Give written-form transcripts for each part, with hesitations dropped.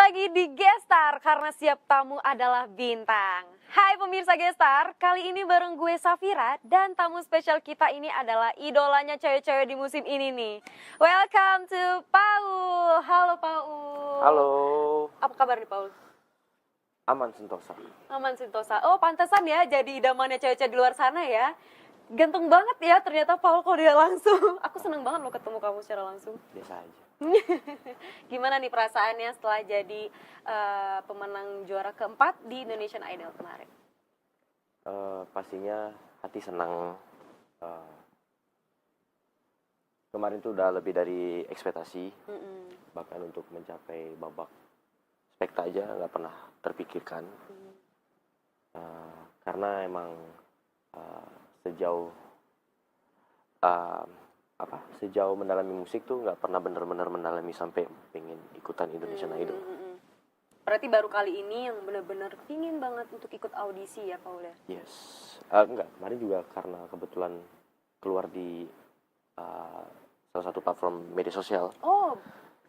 lagi di Gestar karena siap tamu adalah bintang. Hai pemirsa Gestar, kali ini bareng gue Safira dan tamu spesial kita ini adalah idolanya cewek-cewek di musim ini nih. Welcome to Paul. Halo Paul. Halo, Apa kabar nih Paul? Aman Sentosa. Aman Sentosa. Oh pantesan ya jadi idamannya cewek-cewek di luar sana ya. Ganteng banget ya ternyata Paul kalau dia langsung. Aku seneng banget lo ketemu kamu secara langsung. Biasa aja. Gimana nih perasaannya setelah jadi pemenang juara keempat di Indonesian Idol kemarin? Pastinya hati senang. Kemarin tuh udah lebih dari ekspektasi. Bahkan untuk mencapai babak spekta aja nggak pernah terpikirkan. Karena emang sejauh mendalami musik tuh nggak pernah bener-bener mendalami sampai pengen ikutan Indonesian Idol. Berarti baru kali ini yang benar-benar pingin banget untuk ikut audisi ya Paul ya? Yes. Enggak, kemarin juga karena kebetulan keluar di salah satu platform media sosial. Oh,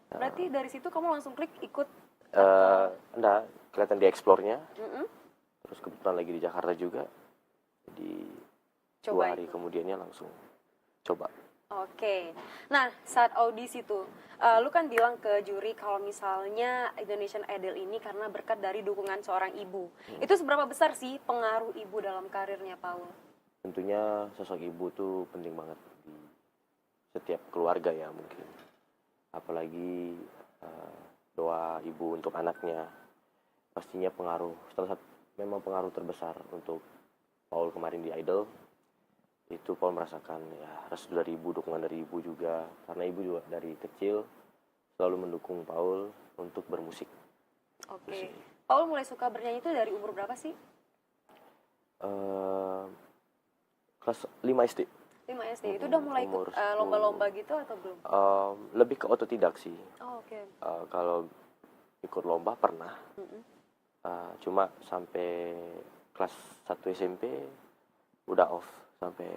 berarti dari situ kamu langsung klik ikut? Enggak, kelihatan di explore-nya. Terus kebetulan lagi di Jakarta juga. Jadi Coba 2 hari kemudiannya langsung coba. Oke, nah saat audisi tuh, lu kan bilang ke juri kalau misalnya Indonesian Idol ini karena berkat dari dukungan seorang ibu. Itu seberapa besar sih pengaruh ibu dalam karirnya Paul? Tentunya sosok ibu tuh penting banget di setiap keluarga ya mungkin. Apalagi doa ibu untuk anaknya. Pastinya memang pengaruh terbesar untuk Paul kemarin di Idol. Itu Paul merasakan ya restu dari ibu, dukungan dari ibu juga, karena ibu juga dari kecil selalu mendukung Paul untuk bermusik. Oke. Paul mulai suka bernyanyi itu dari umur berapa sih? Kelas 5 SD. 5 SD. Itu udah mulai ikut lomba-lomba gitu atau belum? Lebih ke otodidak sih. Oh, oke. Kalau ikut lomba pernah. Cuma sampai kelas 1 SMP udah off sampai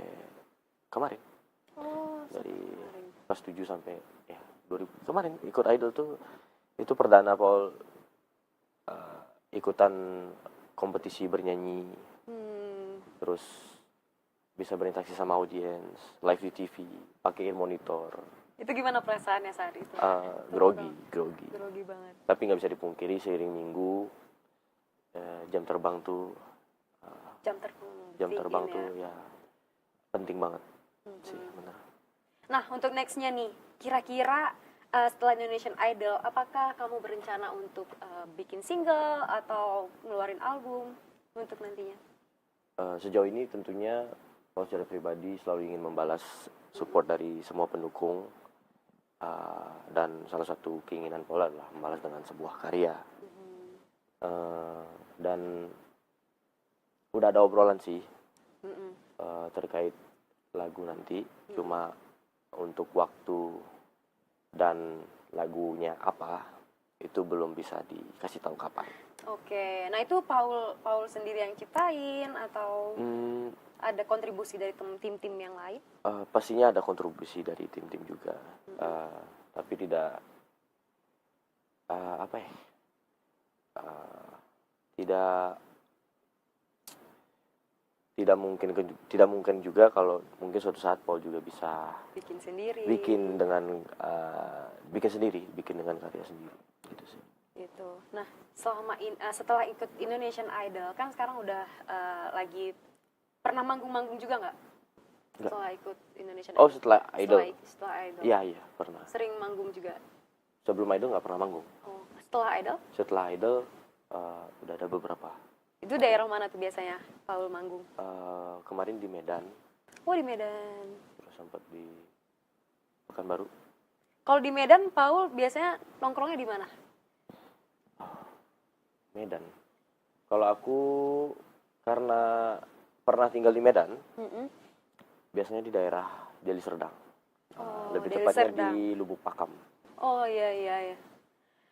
kemarin. Oh, dari kelas 7 sampai ya 2000 kemarin ikut Idol tuh itu perdana Paul ikutan kompetisi bernyanyi. Terus bisa berinteraksi sama audiens, live di TV, pakai monitor. itu gimana perasaannya saat itu? Grogi Grogi banget. tapi nggak bisa dipungkiri seiring minggu jam terbang tuh ya penting banget sih benar. Nah untuk nextnya nih, kira-kira setelah Indonesian Idol, apakah kamu berencana untuk bikin single atau ngeluarin album untuk nantinya? Sejauh ini tentunya Paul secara pribadi selalu ingin membalas support dari semua pendukung, dan salah satu keinginan Paul adalah membalas dengan sebuah karya. Dan udah ada obrolan sih terkait lagu nanti, cuma untuk waktu dan lagunya apa itu belum bisa dikasih tahu kapan. Oke, nah itu Paul sendiri yang ciptain atau ada kontribusi dari tim-tim yang lain? Pastinya ada kontribusi dari tim-tim juga, tapi tidak tidak mungkin juga kalau mungkin suatu saat Paul juga bisa bikin dengan karya sendiri gitu sih. Itu. Nah, setelah ikut Indonesian Idol kan sekarang udah lagi pernah manggung-manggung juga nggak? Setelah ikut Indonesian Idol. Oh, setelah Idol. Setelah Idol. Iya, pernah. Sering manggung juga. Sebelum Idol nggak pernah manggung. Oh, setelah Idol? Setelah Idol udah ada beberapa. Itu daerah mana tuh biasanya Paul manggung? Kemarin di Medan. Oh, di Medan. Terus sempat di Pekanbaru. Kalau di Medan, Paul biasanya nongkrongnya di mana? Medan. Kalau aku karena pernah tinggal di Medan, biasanya di daerah Deli Serdang. Lebih tepatnya di Lubuk Pakam. Oh iya.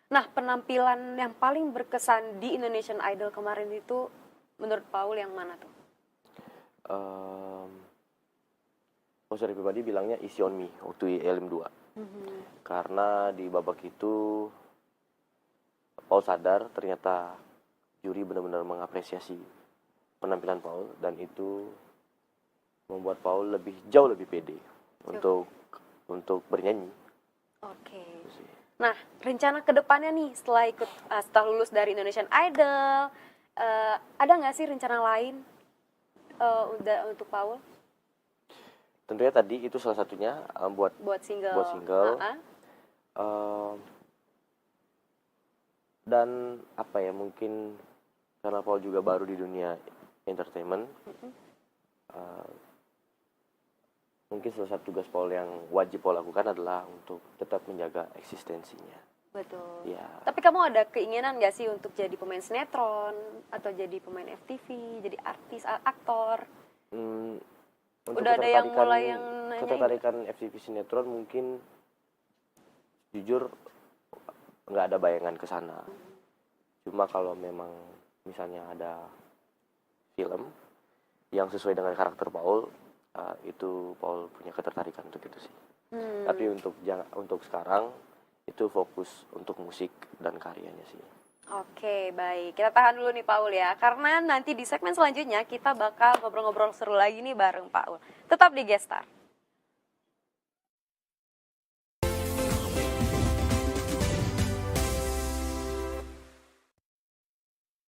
Nah, penampilan yang paling berkesan di Indonesian Idol kemarin itu menurut Paul yang mana tuh? Paul secara pribadi bilangnya Easy on Me waktu ELM 2. Karena di babak itu Paul sadar ternyata juri benar-benar mengapresiasi penampilan Paul, dan itu membuat Paul jauh lebih pede untuk bernyanyi. Oke. Gitu sih. Nah, rencana kedepannya nih setelah lulus dari Indonesian Idol, ada nggak sih rencana lain untuk Paul Tentunya tadi itu salah satunya buat single. Eh, dan apa ya, mungkin karena Paul juga baru di dunia entertainment, mungkin salah satu tugas Paul yang wajib Paul lakukan adalah untuk tetap menjaga eksistensinya. Betul. Ya, Tapi kamu ada keinginan nggak sih untuk jadi pemain sinetron atau jadi pemain FTV, jadi artis, aktor? untuk Udah ada yang mulai yang ketertarikan FTV sinetron mungkin jujur nggak ada bayangan ke sana. Cuma kalau memang misalnya ada film yang sesuai dengan karakter Paul, itu Paul punya ketertarikan untuk itu sih. Tapi untuk sekarang itu fokus untuk musik dan karyanya sih. Oke, baik. Kita tahan dulu nih Paul ya. Karena nanti di segmen selanjutnya kita bakal ngobrol-ngobrol seru lagi nih bareng Paul. Tetap di Gestar.